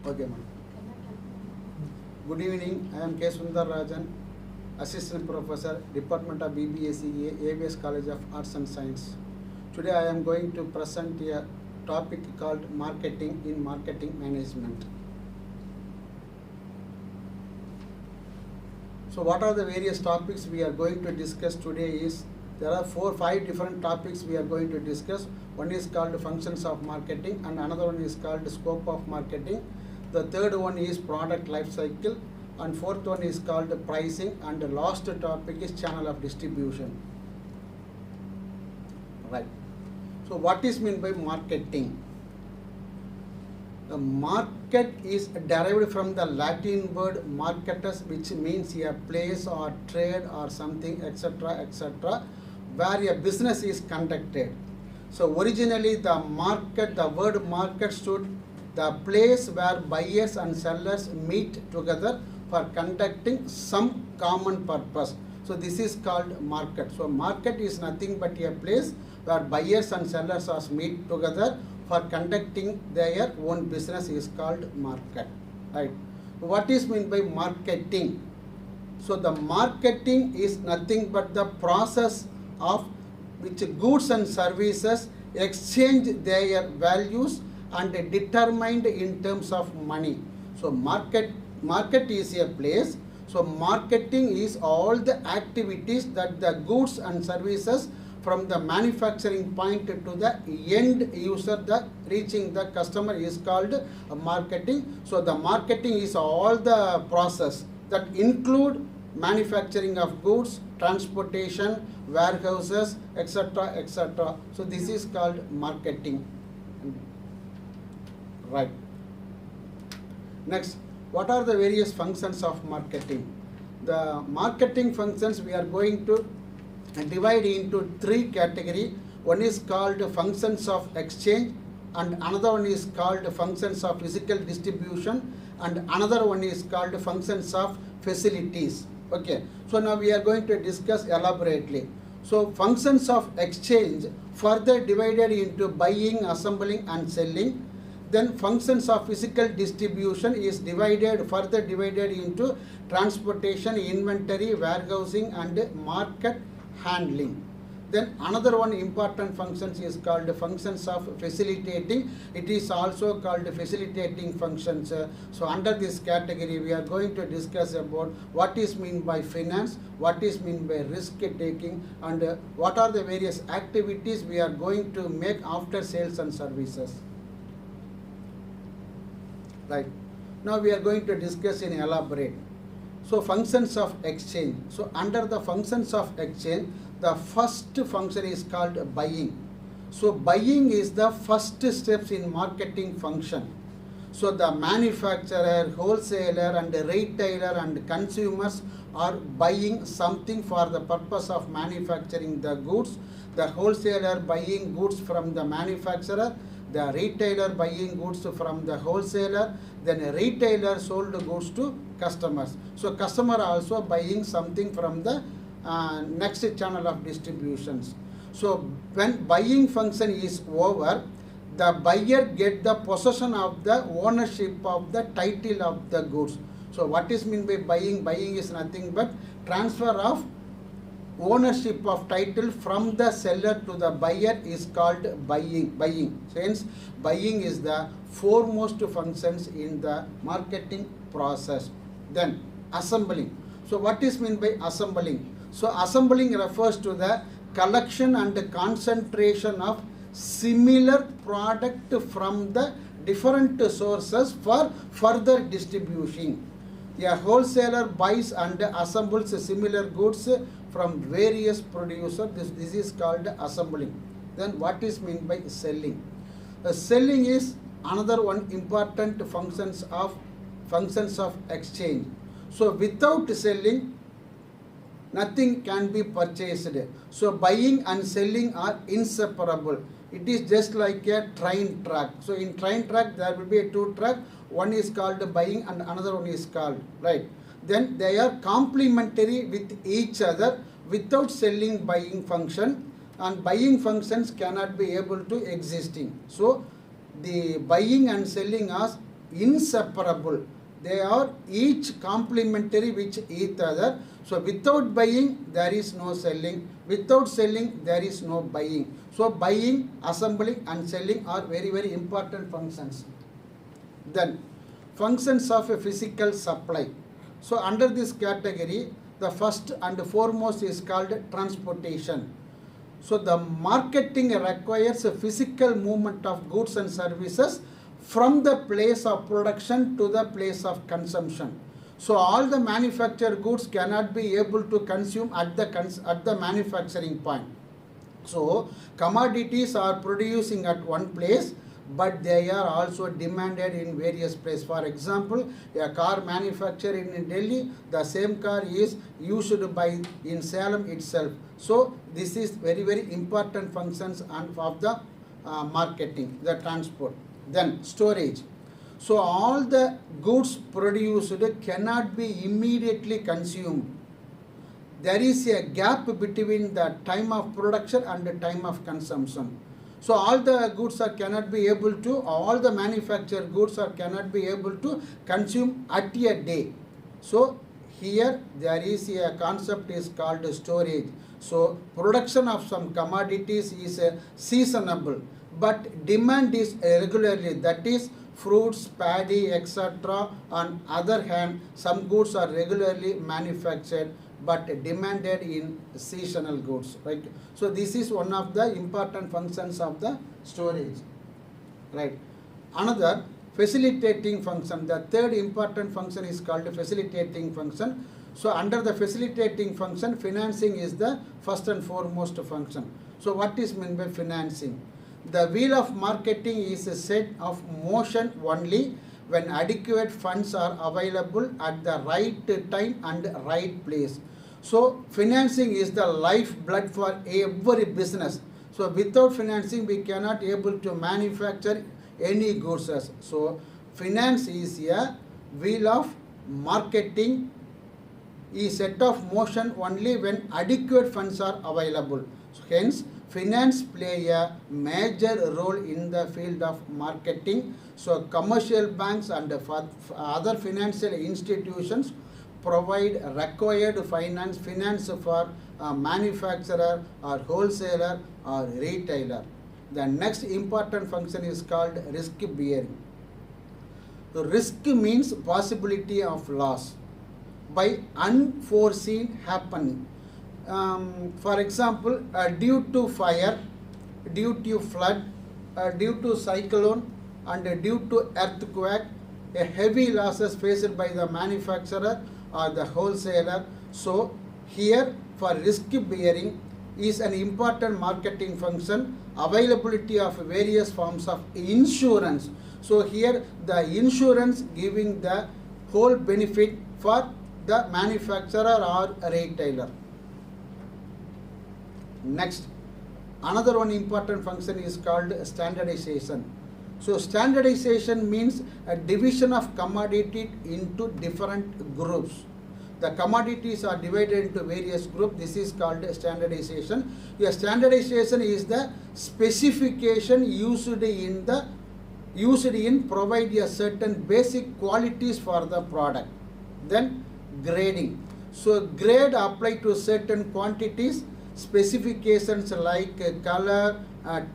Okay, ma'am. Good evening. I am K. Sundar Rajan, Assistant Professor, Department of BBSCA, ABS College of Arts and Science. Today I am going to present a topic called marketing in marketing management. So what are the various topics we are going to discuss today is, there are 4-5 different topics we are going to discuss. One is called functions of marketing and another one is called scope of marketing. The third one is product life cycle and fourth one is called pricing, and the last topic is channel of distribution. Right. So what is meant by marketing? The market is derived from the Latin word marketus, which means a place or trade or something, etc., where a business is conducted. So originally the word market stood the place where buyers and sellers meet together for conducting some common purpose. So this is called market. So market is nothing but a place where buyers and sellers meet together for conducting their own business is called market. Right. What is meant by marketing? So the marketing is nothing but the process of which goods and services exchange their values and determined in terms of money. So market is a place. So marketing is all the activities that the goods and services from the manufacturing point to the end user, the reaching the customer is called marketing. So the marketing is all the process that include manufacturing of goods, transportation, warehouses, etc. So this is called marketing. Right. Next, what are the various functions of marketing? The marketing functions we are going to divide into 3 categories. One is called functions of exchange, and another one is called functions of physical distribution, and another one is called functions of facilities. Okay. So now we are going to discuss elaborately. So functions of exchange further divided into buying, assembling and selling. Then functions of physical distribution is further divided into transportation, inventory, warehousing and market handling. Then another one important functions is called functions of facilitating. It is also called facilitating functions. So under this category we are going to discuss about what is meant by finance, what is meant by risk taking, and what are the various activities we are going to make after sales and services. Right. Now we are going to discuss in elaborate. So functions of exchange. So under the functions of exchange, the first function is called buying. So buying is the first steps in marketing function. So the manufacturer, wholesaler and retailer and consumers are buying something for the purpose of manufacturing the goods. The wholesaler buying goods from the manufacturer, the retailer buying goods from the wholesaler, then a retailer sold goods to customers. So customer also buying something from the next channel of distributions. So when buying function is over, the buyer get the possession of the ownership of the title of the goods. So what is meant by buying? Buying is nothing but transfer of ownership of title from the seller to the buyer is called buying. Hence buying is the foremost functions in the marketing process. Then assembling. So what is meant by assembling? So assembling refers to the collection and concentration of similar product from the different sources for further distribution. A wholesaler buys and assembles similar goods from various producers. This is called assembling. Then what is meant by selling? Selling is another one important functions of exchange. So without selling, nothing can be purchased. So buying and selling are inseparable. It is just like a train track. So in train track there will be a 2 track. One is called buying and another one is called, right. Then they are complementary with each other. Without selling buying function, and buying functions cannot be able to existing. So the buying and selling inseparable. They are each complementary with each other. So without buying, there is no selling. Without selling, there is no buying. So buying, assembling and selling are very, very important functions. Then functions of a physical supply. So under this category, the first and foremost is called transportation. So the marketing requires a physical movement of goods and services from the place of production to the place of consumption. So all the manufactured goods cannot be able to consume at the manufacturing point. So commodities are producing at one place, but they are also demanded in various places. For example, a car manufactured in Delhi, the same car is used by in Salem itself. So this is very, very important functions of the marketing, the transport. Then storage. So all the goods produced cannot be immediately consumed. There is a gap between the time of production and the time of consumption. So all the goods cannot be able to, all the manufactured goods cannot be able to consume at a day. So here there is a concept is called storage. So production of some commodities is seasonable, but demand is regularly, that is fruits, paddy, etc. On other hand, some goods are regularly manufactured but demanded in seasonal goods, right? So this is one of the important functions of the storage, right? Another facilitating function, the third important function is called facilitating function. So under the facilitating function, financing is the first and foremost function. So what is meant by financing? The wheel of marketing is a set of motion only when adequate funds are available at the right time and right place. So financing is the lifeblood for every business. So without financing, we cannot able to manufacture any goods. So finance is a wheel of marketing, is set of motion only when adequate funds are available. So hence, finance play a major role in the field of marketing. So commercial banks and other financial institutions provide required finance for manufacturer or wholesaler or retailer. The next important function is called risk bearing. So risk means possibility of loss by unforeseen happening. For example, due to fire, due to flood, due to cyclone and due to earthquake, a heavy losses faced by the manufacturer or the wholesaler. So here for risk bearing is an important marketing function, availability of various forms of insurance. So here the insurance giving the whole benefit for the manufacturer or retailer. Next, another one important function is called standardization. So standardization means a division of commodity into different groups. The commodities are divided into various groups. This is called standardization. Your standardization is the specification used in provide a certain basic qualities for the product. Then grading. So grade apply to certain quantities, specifications like color,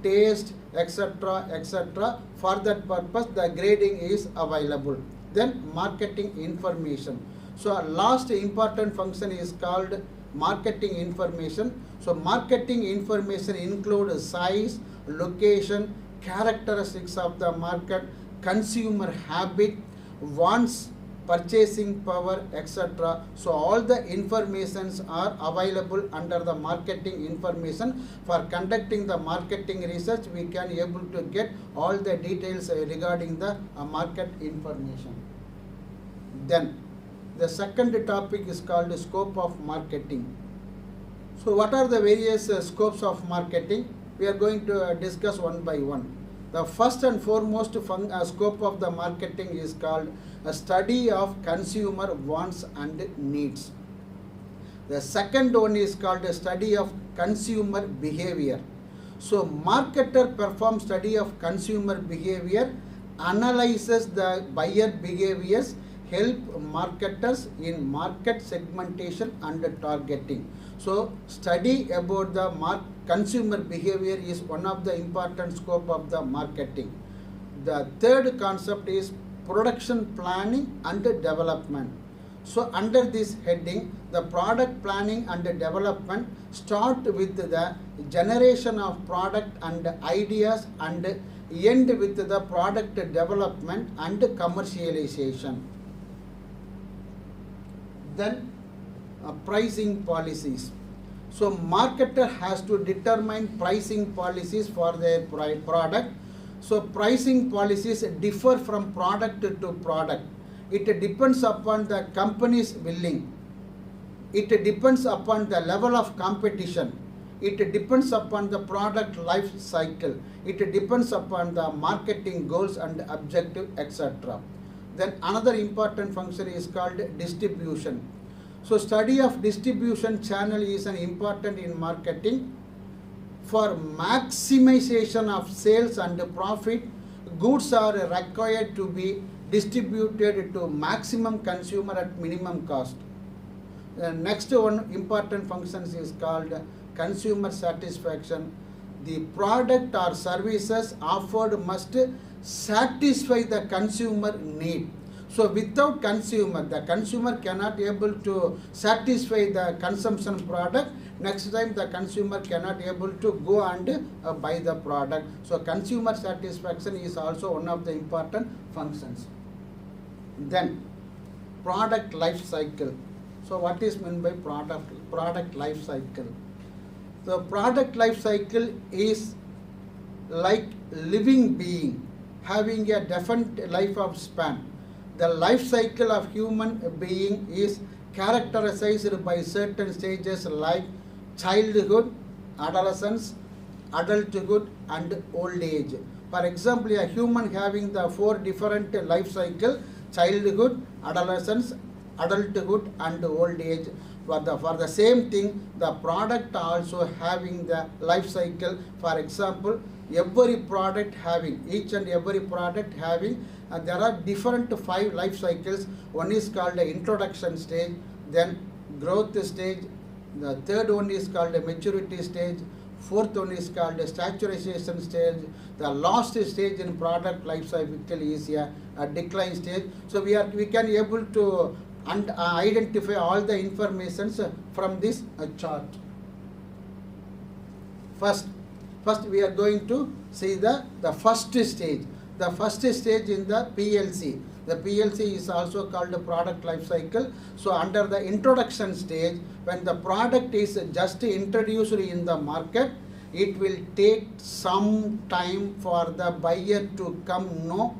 taste, etc. etc. For that purpose, the grading is available. Then marketing information. So last important function is called marketing information. So marketing information includes size, location, characteristics of the market, consumer habit, wants, purchasing power, etc. So all the informations are available under the marketing information. For conducting the marketing research, we can able to get all the details regarding the market information. Then the second topic is called scope of marketing. So what are the various scopes of marketing? We are going to discuss one by one. The first and foremost scope of the marketing is called a study of consumer wants and needs. The second one is called a study of consumer behavior. So marketer performs study of consumer behavior analyzes the buyer behaviors, help marketers in market segmentation and targeting. So study about the consumer behavior is one of the important scope of the marketing. The third concept is production planning and development. So under this heading, the product planning and development start with the generation of product and ideas and end with the product development and commercialization. Then pricing policies. So marketer has to determine pricing policies for their product. So pricing policies differ from product to product. It depends upon the company's willing. It depends upon the level of competition. It depends upon the product life cycle. It depends upon the marketing goals and objective, etc. Then another important function is called distribution. So study of distribution channel is an important in marketing. For maximization of sales and profit, goods are required to be distributed to maximum consumer at minimum cost. The next one important function is called consumer satisfaction. The product or services offered must satisfy the consumer need. So without consumer, the consumer cannot able to satisfy the consumption product. Next time the consumer cannot able to go and buy the product. So consumer satisfaction is also one of the important functions. Then product life cycle. So what is meant by product life cycle? The product life cycle is like living being having a definite life of span. The life cycle of human being is characterized by certain stages like childhood, adolescence, adulthood and old age. For example, a human having the 4 different life cycle: childhood, adolescence, adulthood and old age. For the same thing, the product also having the life cycle. For example, every product having, each and every product having, there are different 5 life cycles. One is called the introduction stage, then growth stage, the third one is called the maturity stage, fourth one is called the saturation stage, the last stage in product life cycle is a decline stage. So we can able to identify all the informations from this chart. First we are going to see the first stage. The first stage in the PLC. The PLC is also called the product life cycle. So under the introduction stage, when the product is just introduced in the market, it will take some time for the buyer to come know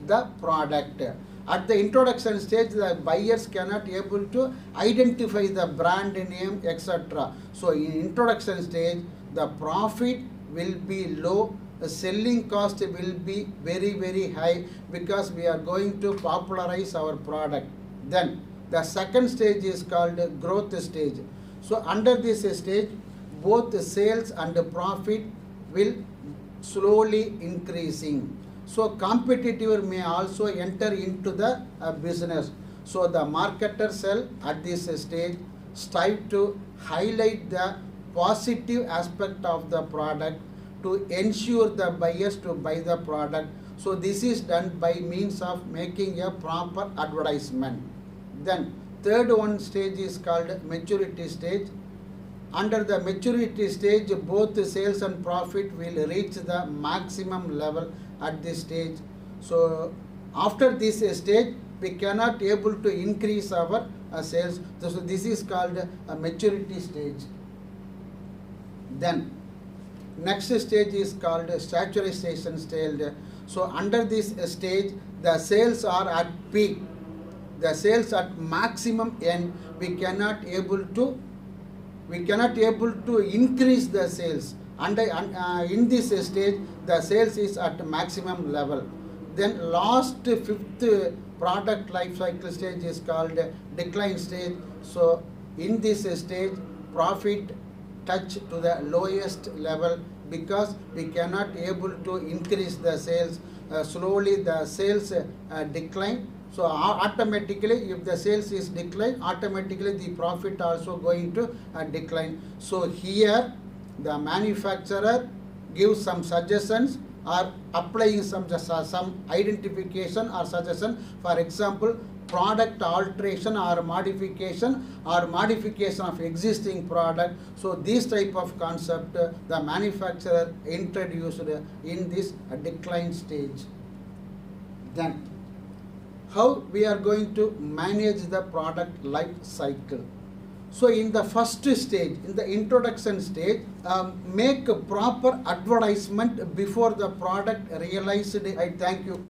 the product. At the introduction stage, the buyers cannot able to identify the brand name, etc. So in introduction stage, the profit will be low, the selling cost will be very, very high because we are going to popularize our product. Then the second stage is called growth stage. So under this stage, both the sales and the profit will slowly increasing. So competitor may also enter into the business. So the marketer sell at this stage strive to highlight the positive aspect of the product to ensure the buyers to buy the product. So this is done by means of making a proper advertisement. Then third one stage is called maturity stage. Under the maturity stage, both the sales and profit will reach the maximum level at this stage. So after this stage, we cannot able to increase our sales. So this is called a maturity stage. Then next stage is called saturation stage. So under this stage, the sales are at peak. The sales at maximum end, we cannot able to increase the sales. And in this stage, the sales is at maximum level. Then last fifth product life cycle stage is called decline stage. So in this stage, profit touch to the lowest level because we cannot able to increase the sales. slowly the sales decline. So automatically, if the sales is decline, automatically the profit also going to decline. So here the manufacturer gives some suggestions or applying some identification or suggestion. For example, product alteration or modification of existing product. So this type of concept the manufacturer introduced in this decline stage. Then how we are going to manage the product life cycle. So in the first stage, in the introduction stage, make a proper advertisement before the product realized. I thank you.